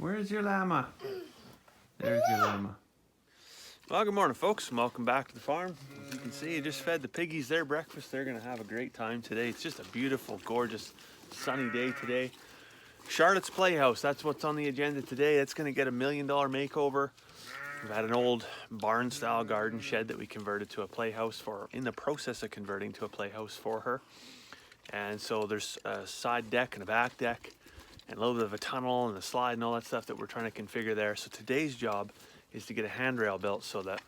Where's your llama? There's your llama. Well, good morning, folks, and welcome back to the farm. As you can see, I just fed the piggies their breakfast. They're gonna have a great time today. It's just a beautiful, gorgeous, sunny day today. Charlotte's Playhouse, that's what's on the agenda today. It's gonna get $1 million makeover. We've had an old barn-style garden shed that we converted to a playhouse for, in the process of converting to a playhouse for her. And so there's a side deck and a back deck, and a little bit of a tunnel and a slide and all that stuff that we're trying to configure there. So today's job is to get a handrail built so that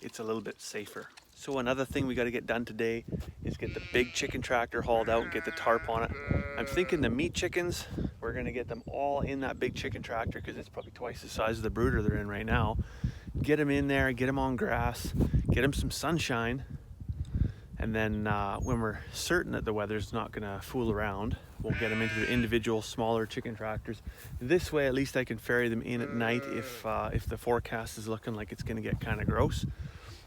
it's a little bit safer. So another thing we got to get done today is get the big chicken tractor hauled out and get the tarp on it. I'm thinking the meat chickens, we're going to get them all in that big chicken tractor because it's probably twice the size of the brooder they're in right now. Get them in there, get them on grass, get them some sunshine. And then when we're certain that the weather's not gonna fool around, we'll get them into the individual smaller chicken tractors. This way, at least I can ferry them in at night if the forecast is looking like it's gonna get kind of gross.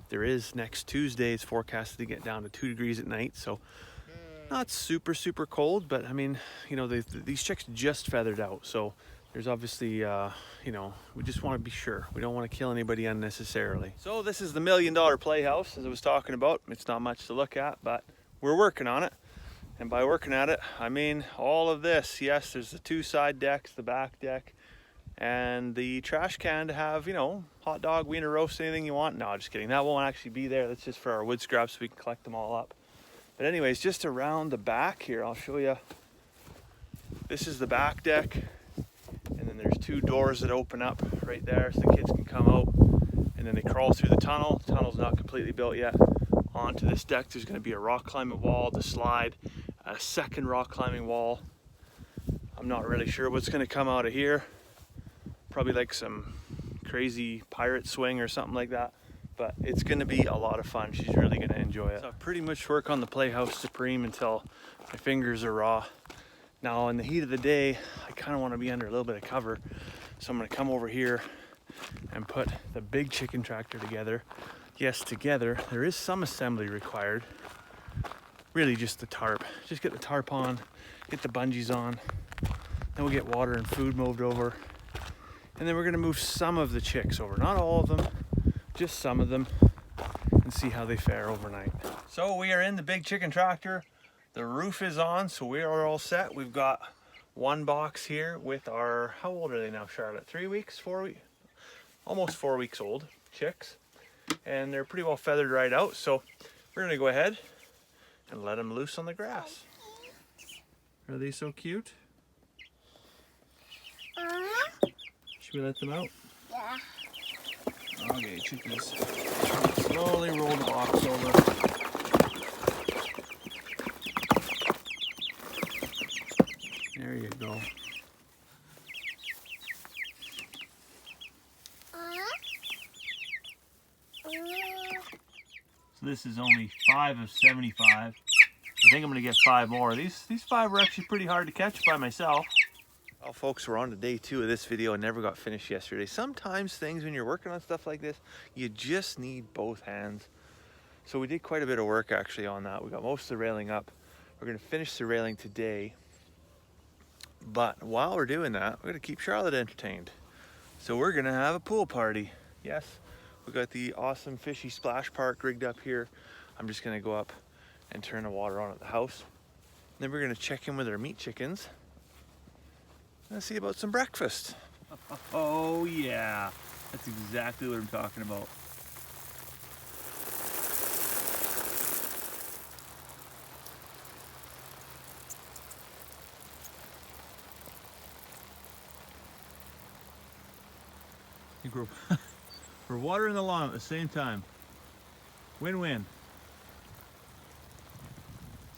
There is next Tuesday, it's forecasted to get down to 2 degrees at night, so not super cold, but I mean, you know, these chicks just feathered out, so there's obviously, you know, we just want to be sure. We don't want to kill anybody unnecessarily. So this is the $1 million playhouse, as I was talking about. It's not much to look at, but we're working on it. And by working at it, I mean all of this. Yes, there's the 2 side decks, the back deck, and the trash can to have, you know, hot dog, wiener roast, anything you want. No, just kidding. That won't actually be there. That's just for our wood scraps so we can collect them all up. But anyways, just around the back here, I'll show you. This is the back deck. And then there's 2 doors that open up right there so the kids can come out, and then they crawl through the tunnel. The tunnel's not completely built yet. Onto this deck there's going to be a rock climbing wall, the slide, a second rock climbing wall. I'm not really sure what's going to come out of here. Probably like some crazy pirate swing or something like that, but it's going to be a lot of fun. She's really going to enjoy it. So I pretty much work on the Playhouse Supreme until my fingers are raw. Now in the heat of the day, I kind of want to be under a little bit of cover. So I'm going to come over here and put the big chicken tractor together. Yes, together. There is some assembly required. Really just the tarp. Just get the tarp on, get the bungees on. Then we'll get water and food moved over. And then we're going to move some of the chicks over. Not all of them, just some of them. And see how they fare overnight. So we are in the big chicken tractor. The roof is on, so we are all set. We've got 1 box here with our, how old are they now, Charlotte? 3 weeks, 4 weeks? Almost 4 weeks old chicks. And they're pretty well feathered right out, so we're gonna go ahead and let them loose on the grass. Are they so cute? Should we let them out? Yeah. Okay, chickens. Slowly roll the box over. There you go. So this is only 5 of 75. I think I'm gonna get 5 more. These 5 were actually pretty hard to catch by myself. Well, folks, we're on to day 2 of this video. I never got finished yesterday. Sometimes things, when you're working on stuff like this, you just need both hands. So we did quite a bit of work actually on that. We got most of the railing up. We're gonna finish the railing today. But while we're doing that, we're gonna keep Charlotte entertained. So we're gonna have a pool party. Yes, we got the awesome fishy splash park rigged up here. I'm just gonna go up and turn the water on at the house. Then we're gonna check in with our meat chickens and see about some breakfast. Oh yeah, that's exactly what I'm talking about. I think we're watering the lawn at the same time. Win-win.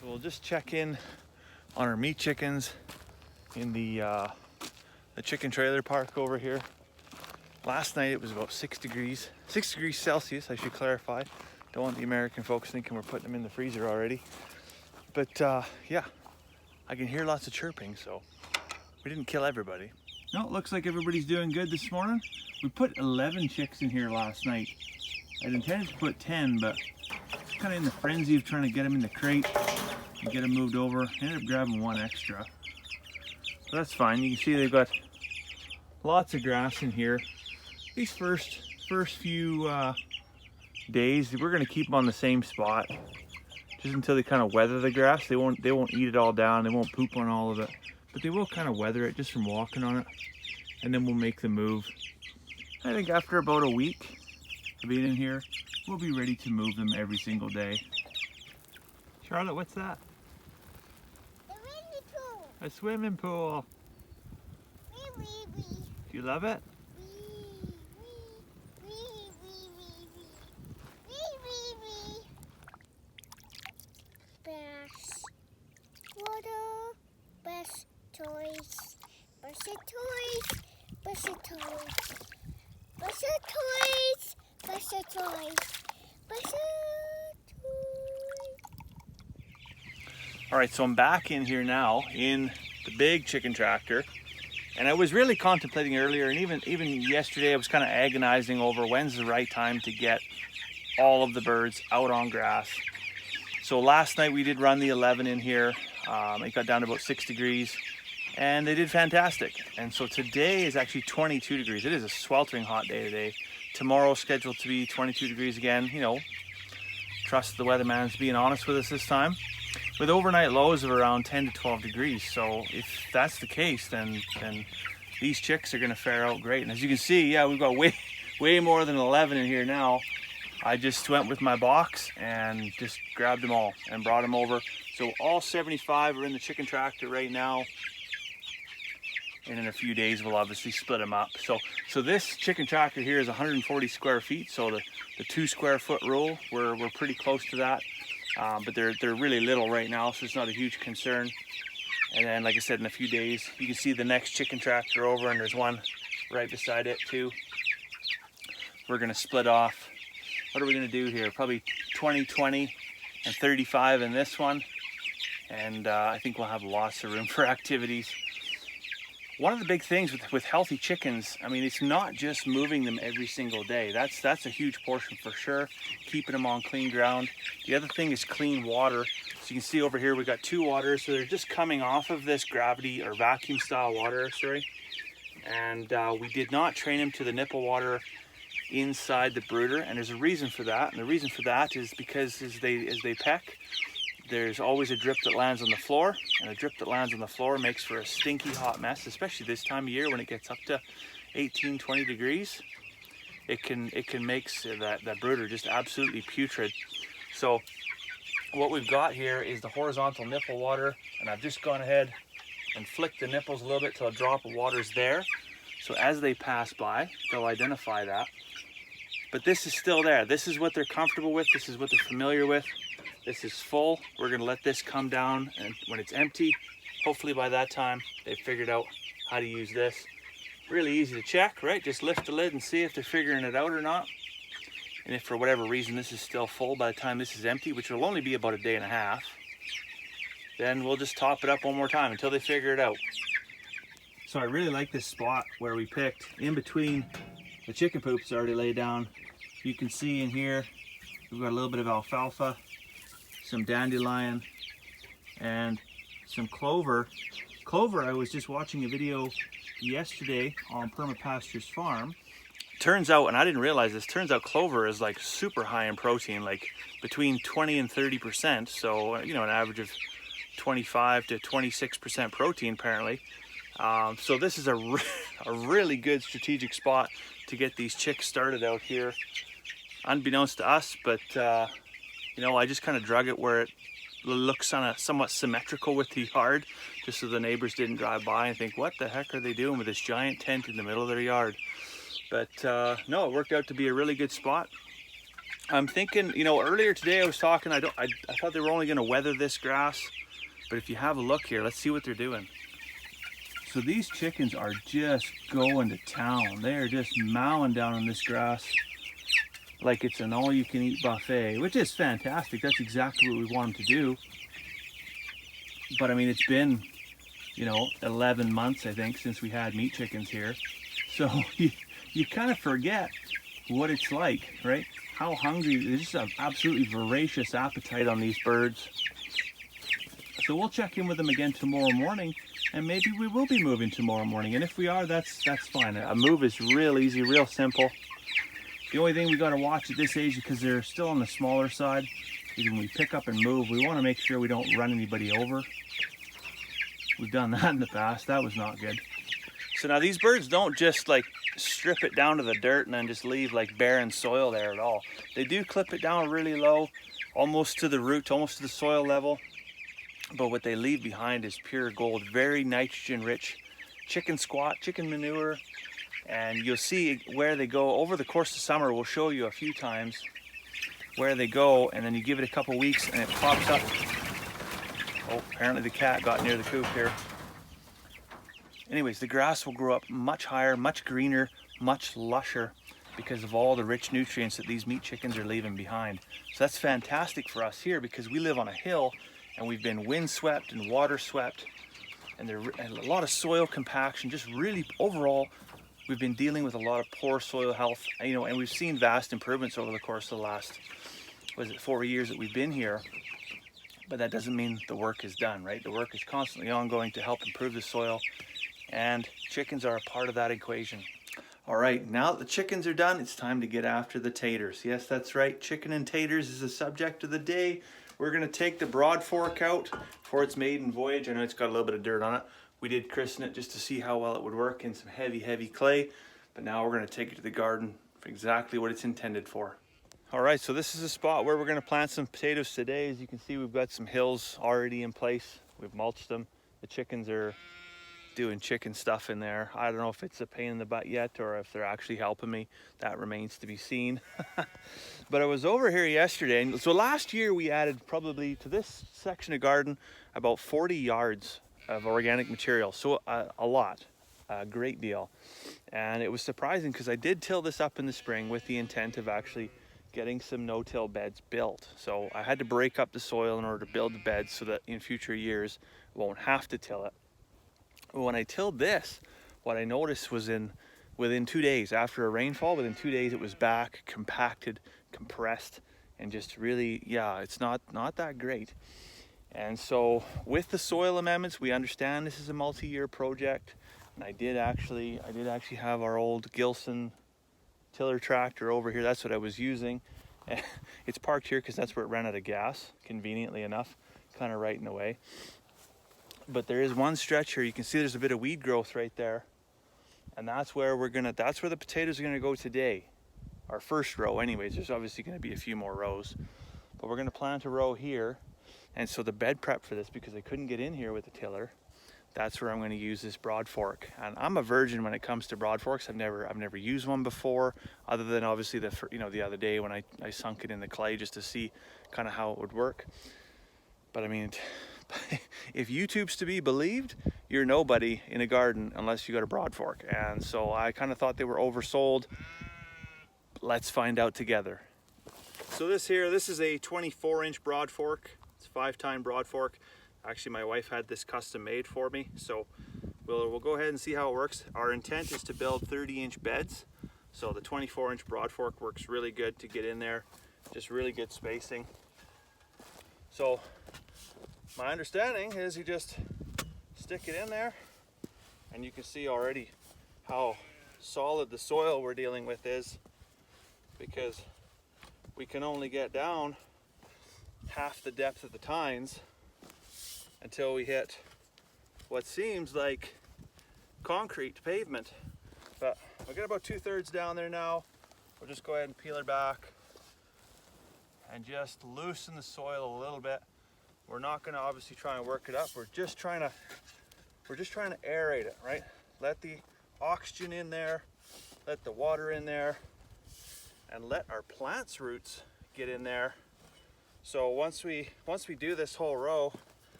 So we'll just check in on our meat chickens in the chicken trailer park over here. Last night it was about 6 degrees Celsius, I should clarify. Don't want the American folks thinking we're putting them in the freezer already. But yeah, I can hear lots of chirping, so we didn't kill everybody. No, it looks like everybody's doing good this morning. We put 11 chicks in here last night. I'd intended to put 10, but it's kind of in the frenzy of trying to get them in the crate and get them moved over. I ended up grabbing 1 extra. But that's fine. You can see they've got lots of grass in here. These first few days, we're gonna keep them on the same spot just until they kind of weather the grass. They won't eat it all down. They won't poop on all of it, but they will kind of weather it just from walking on it, and then we'll make the move. I think after about a week of being in here, we'll be ready to move them every single day. Charlotte, what's that? A swimming pool. A swimming pool. Wee, wee, wee. Do you love it? Wee, wee, wee, wee, wee, wee, wee, wee. Bass, water, bass toys, bass toys, bass toys, bass toys, bass toys, bass toys. All right, so I'm back in here now in the big chicken tractor, and I was really contemplating earlier, and even yesterday I was kind of agonizing over when's the right time to get all of the birds out on grass. So last night we did run the 11 in here. It got down to about 6 degrees, and they did fantastic. And so today is actually 22 degrees. It is a sweltering hot day today. Tomorrow's scheduled to be 22 degrees again. You know, trust the weatherman's being honest with us this time, with overnight lows of around 10 to 12 degrees. So if that's the case, then these chicks are going to fare out great. And as you can see, yeah, we've got way more than 11 in here now. I just went with my box and just grabbed them all and brought them over. So all 75 are in the chicken tractor right now. And in a few days, we'll obviously split them up. So this chicken tractor here is 140 square feet. So the 2 square foot rule, we're pretty close to that. But they're really little right now, so it's not a huge concern. And then, like I said, in a few days, you can see the next chicken tractor over, and there's one right beside it too. We're gonna split off. What are we gonna do here? Probably 20, 20, and 35 in this one. And I think we'll have lots of room for activities. One of the big things with healthy chickens, I mean, it's not just moving them every single day. That's a huge portion for sure, keeping them on clean ground. The other thing is clean water. So you can see over here, we got 2 waters. So they're just coming off of this gravity or vacuum style water, sorry. And we did not train them to the nipple water inside the brooder. And there's a reason for that. And the reason for that is because as they peck, there's always a drip that lands on the floor, and a drip that lands on the floor makes for a stinky hot mess, especially this time of year when it gets up to 18, 20 degrees. It can make that brooder just absolutely putrid. So what we've got here is the horizontal nipple water, and I've just gone ahead and flicked the nipples a little bit till a drop of water is there. So as they pass by, they'll identify that. But this is still there. This is what they're comfortable with. This is what they're familiar with. This is full. We're gonna let this come down, and when it's empty, hopefully by that time, they've figured out how to use this. Really easy to check, right? Just lift the lid and see if they're figuring it out or not. And if for whatever reason this is still full by the time this is empty, which will only be about a day and a half, then we'll just top it up one more time until they figure it out. So I really like this spot where we picked in between the chicken poops already laid down. You can see in here, we've got a little bit of alfalfa, some dandelion, and some clover. Clover, I was just watching a video yesterday on Pasture's farm. Turns out, and I didn't realize this, turns out clover is like super high in protein, like between 20 and 30%. So, you know, an average of 25 to 26% protein apparently. So this is a really good strategic spot to get these chicks started out here. Unbeknownst to us, but you know, I just kind of drug it where it looks somewhat symmetrical with the yard, just so the neighbors didn't drive by and think, what the heck are they doing with this giant tent in the middle of their yard? But no, it worked out to be a really good spot. I'm thinking, you know, earlier today I was talking, I thought they were only going to weather this grass, but if you have a look here, let's see what they're doing. So these chickens are just going to town. They are just mowing down on this grass like it's an all-you-can-eat buffet, which is fantastic. That's exactly what we want them to do. But I mean, it's been, you know, 11 months, I think, since we had meat chickens here. So you kind of forget what it's like, right? How hungry, there's just an absolutely voracious appetite on these birds. So we'll check in with them again tomorrow morning and maybe we will be moving tomorrow morning. And if we are, that's fine. A move is real easy, real simple. The only thing we got to watch at this age, because they're still on the smaller side, is when we pick up and move, we want to make sure we don't run anybody over. We've done that in the past. That was not good. So now these birds don't just like strip it down to the dirt and then just leave like barren soil there at all. They do clip it down really low, almost to the root, almost to the soil level. But what they leave behind is pure gold, very nitrogen rich chicken squat, chicken manure. And you'll see where they go over the course of summer. We'll show you a few times where they go, and then you give it a couple weeks and it pops up. Oh, apparently the cat got near the coop here. Anyways, the grass will grow up much higher, much greener, much lusher because of all the rich nutrients that these meat chickens are leaving behind. So that's fantastic for us here because we live on a hill and we've been wind swept and water swept, and a lot of soil compaction. Just really overall, we've been dealing with a lot of poor soil health, you know, and we've seen vast improvements over the course of the last, 4 years that we've been here. But that doesn't mean the work is done, right? The work is constantly ongoing to help improve the soil, and chickens are a part of that equation. All right, now that the chickens are done, it's time to get after the taters. Yes, that's right, chicken and taters is the subject of the day. We're gonna take the Broadfork out for its maiden voyage. I know it's got a little bit of dirt on it. We did christen it just to see how well it would work in some heavy, heavy clay. But now we're gonna take it to the garden for exactly what it's intended for. All right, so this is a spot where we're gonna plant some potatoes today. As you can see, we've got some hills already in place. We've mulched them. The chickens are doing chicken stuff in there. I don't know if it's a pain in the butt yet or if they're actually helping me. That remains to be seen. But I was over here yesterday, and so last year we added probably to this section of garden about 40 yards of organic material. So a lot, a great deal. And it was surprising because I did till this up in the spring with the intent of actually getting some no-till beds built. So I had to break up the soil in order to build the beds so that in future years I won't have to till it. When I tilled this, what I noticed was within 2 days after a rainfall, within 2 days it was back, compacted, compressed, and just really, yeah, it's not that great. And so with the soil amendments, we understand this is a multi-year project. And I did actually have our old Gilson tiller tractor over here. That's what I was using. It's parked here because that's where it ran out of gas, conveniently enough, kind of right in the way. But there is one stretch here. You can see there's a bit of weed growth right there. And that's where that's where the potatoes are gonna go today. Our first row anyways. There's obviously gonna be a few more rows. But we're gonna plant a row here. And so the bed prep for this, because I couldn't get in here with the tiller, that's where I'm gonna use this Broadfork. And I'm a virgin when it comes to Broadforks. I've never used one before, other than obviously the other day when I sunk it in the clay just to see kind of how it would work. But I mean, if YouTube's to be believed, you're nobody in a garden unless you got a Broadfork. And so I kind of thought they were oversold. Let's find out together. So this is a 24-inch Broadfork. It's a 5-tine Broadfork. Actually, my wife had this custom made for me. So we'll go ahead and see how it works. Our intent is to build 30-inch beds. So the 24-inch Broadfork works really good to get in there. Just really good spacing. So my understanding is you just stick it in there, and you can see already how solid the soil we're dealing with is, because we can only get down half the depth of the tines until we hit what seems like concrete pavement. But we'll get about 2/3 down there now. We'll just go ahead and peel her back and just loosen the soil a little bit. We're not going to obviously try and work it up. We're just trying to aerate it, right? Let the oxygen in there, let the water in there, and let our plant's roots get in there. So once we do this whole row,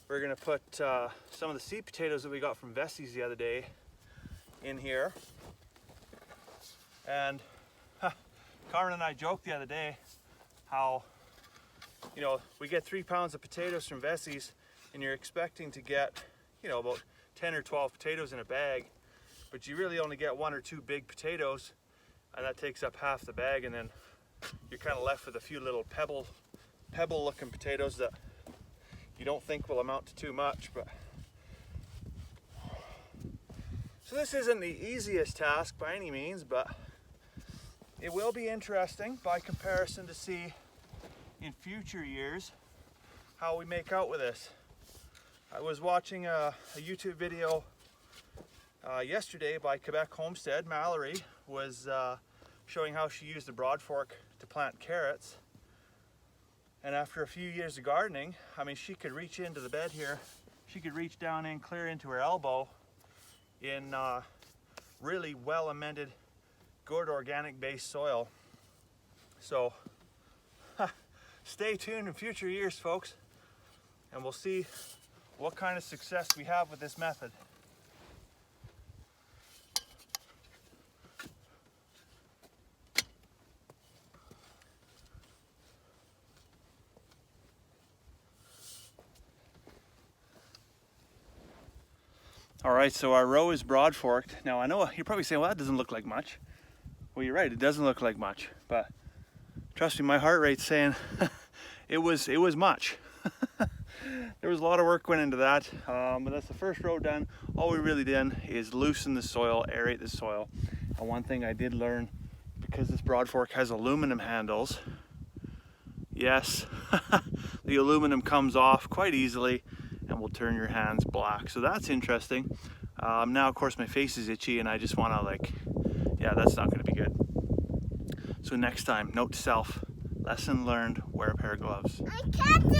we're going to put some of the seed potatoes that we got from Vessie's the other day in here. And Carmen and I joked the other day how, you know, we get 3 pounds of potatoes from Vessie's, and you're expecting to get, you know, about 10 or 12 potatoes in a bag, but you really only get 1 or 2 big potatoes, and that takes up half the bag, and then you're kind of left with a few little pebble looking potatoes that you don't think will amount to too much. But So this isn't the easiest task by any means, but it will be interesting by comparison to see in future years how we make out with this. I was watching a YouTube video yesterday by Quebec Homestead. Mallory was showing how she used the Broadfork to plant carrots. And after a few years of gardening, I mean, she could reach into the bed here. She could reach down in clear into her elbow in really well amended, good organic based soil. So stay tuned in future years, folks, and we'll see what kind of success we have with this method. All right, so our row is broad forked. Now I know you're probably saying, well, that doesn't look like much. Well, you're right, it doesn't look like much, but trust me, my heart rate's saying it was much. There was a lot of work went into that, but that's the first row done. All we really did is loosen the soil, aerate the soil. And one thing I did learn, because this Broadfork has aluminum handles, yes, the aluminum comes off quite easily and will turn your hands black. So that's interesting. Now, of course, my face is itchy and I just want to yeah, that's not going to be good. So next time, note to self, lesson learned, wear a pair of gloves. I can't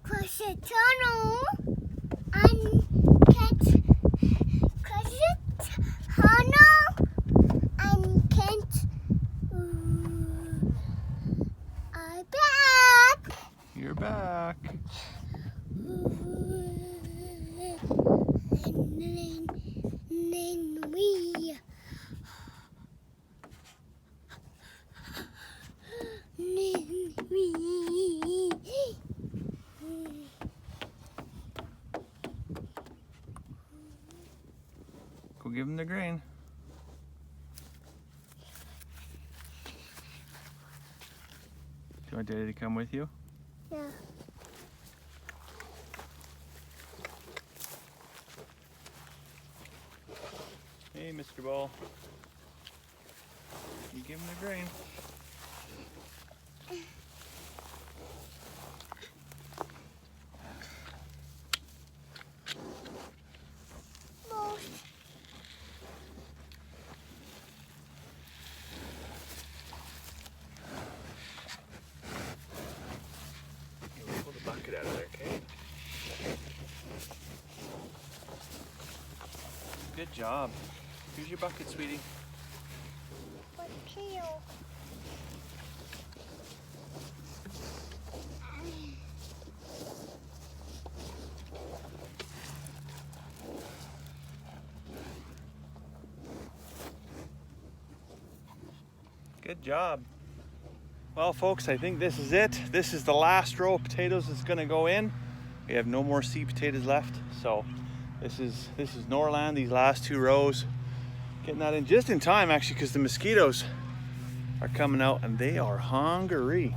cross the tunnel. I can't cross the tunnel. I can't. I'm back. You're back. Then we. Go give him the grain. Do you want Daddy to come with you? Yeah. Hey, Mr. Ball. You give him the grain. Pull the bucket out of there, okay? Good job. Here's your bucket, sweetie. What tail? Good job. Well, folks, I think this is it. This is the last row of potatoes that's gonna go in. We have no more seed potatoes left, so this is Norland, these last two rows. Getting that in just in time, actually, because the mosquitoes are coming out and they are hungry.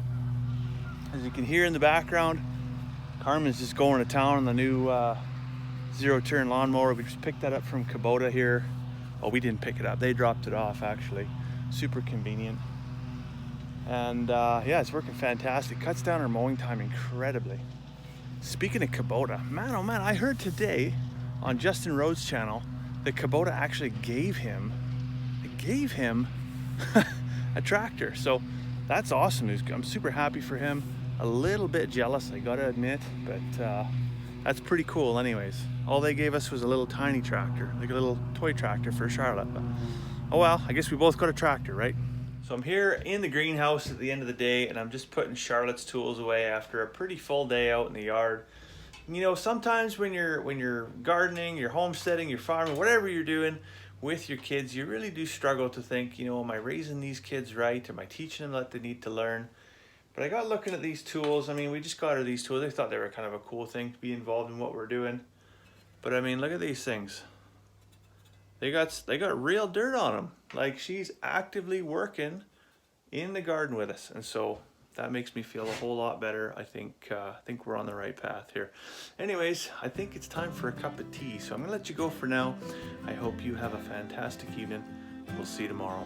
As you can hear in the background, Carmen's just going to town on the new zero-turn lawnmower. We just picked that up from Kubota here. Well, we didn't pick it up. They dropped it off, actually. Super convenient. And yeah, it's working fantastic. Cuts down our mowing time incredibly. Speaking of Kubota, man, oh man, I heard today on Justin Rhodes' channel that Kubota actually gave him a tractor. So that's awesome news. I'm super happy for him. A little bit jealous, I gotta admit, but that's pretty cool anyways. All they gave us was a little tiny tractor, like a little toy tractor for Charlotte. But, oh well, I guess we both got a tractor, right? So I'm here in the greenhouse at the end of the day, and I'm just putting Charlotte's tools away after a pretty full day out in the yard. You know, sometimes when you're gardening, you're homesteading, you're farming, whatever you're doing with your kids, you really do struggle to think, you know, am I raising these kids right? Am I teaching them what they need to learn? But I got looking at these tools. I mean, we just got her these tools. I thought they were kind of a cool thing to be involved in what we're doing. But I mean, look at these things. They got real dirt on them. Like, she's actively working in the garden with us. And so that makes me feel a whole lot better. I think we're on the right path here. Anyways, I think it's time for a cup of tea, so I'm gonna let you go for now. I hope you have a fantastic evening. We'll see you tomorrow.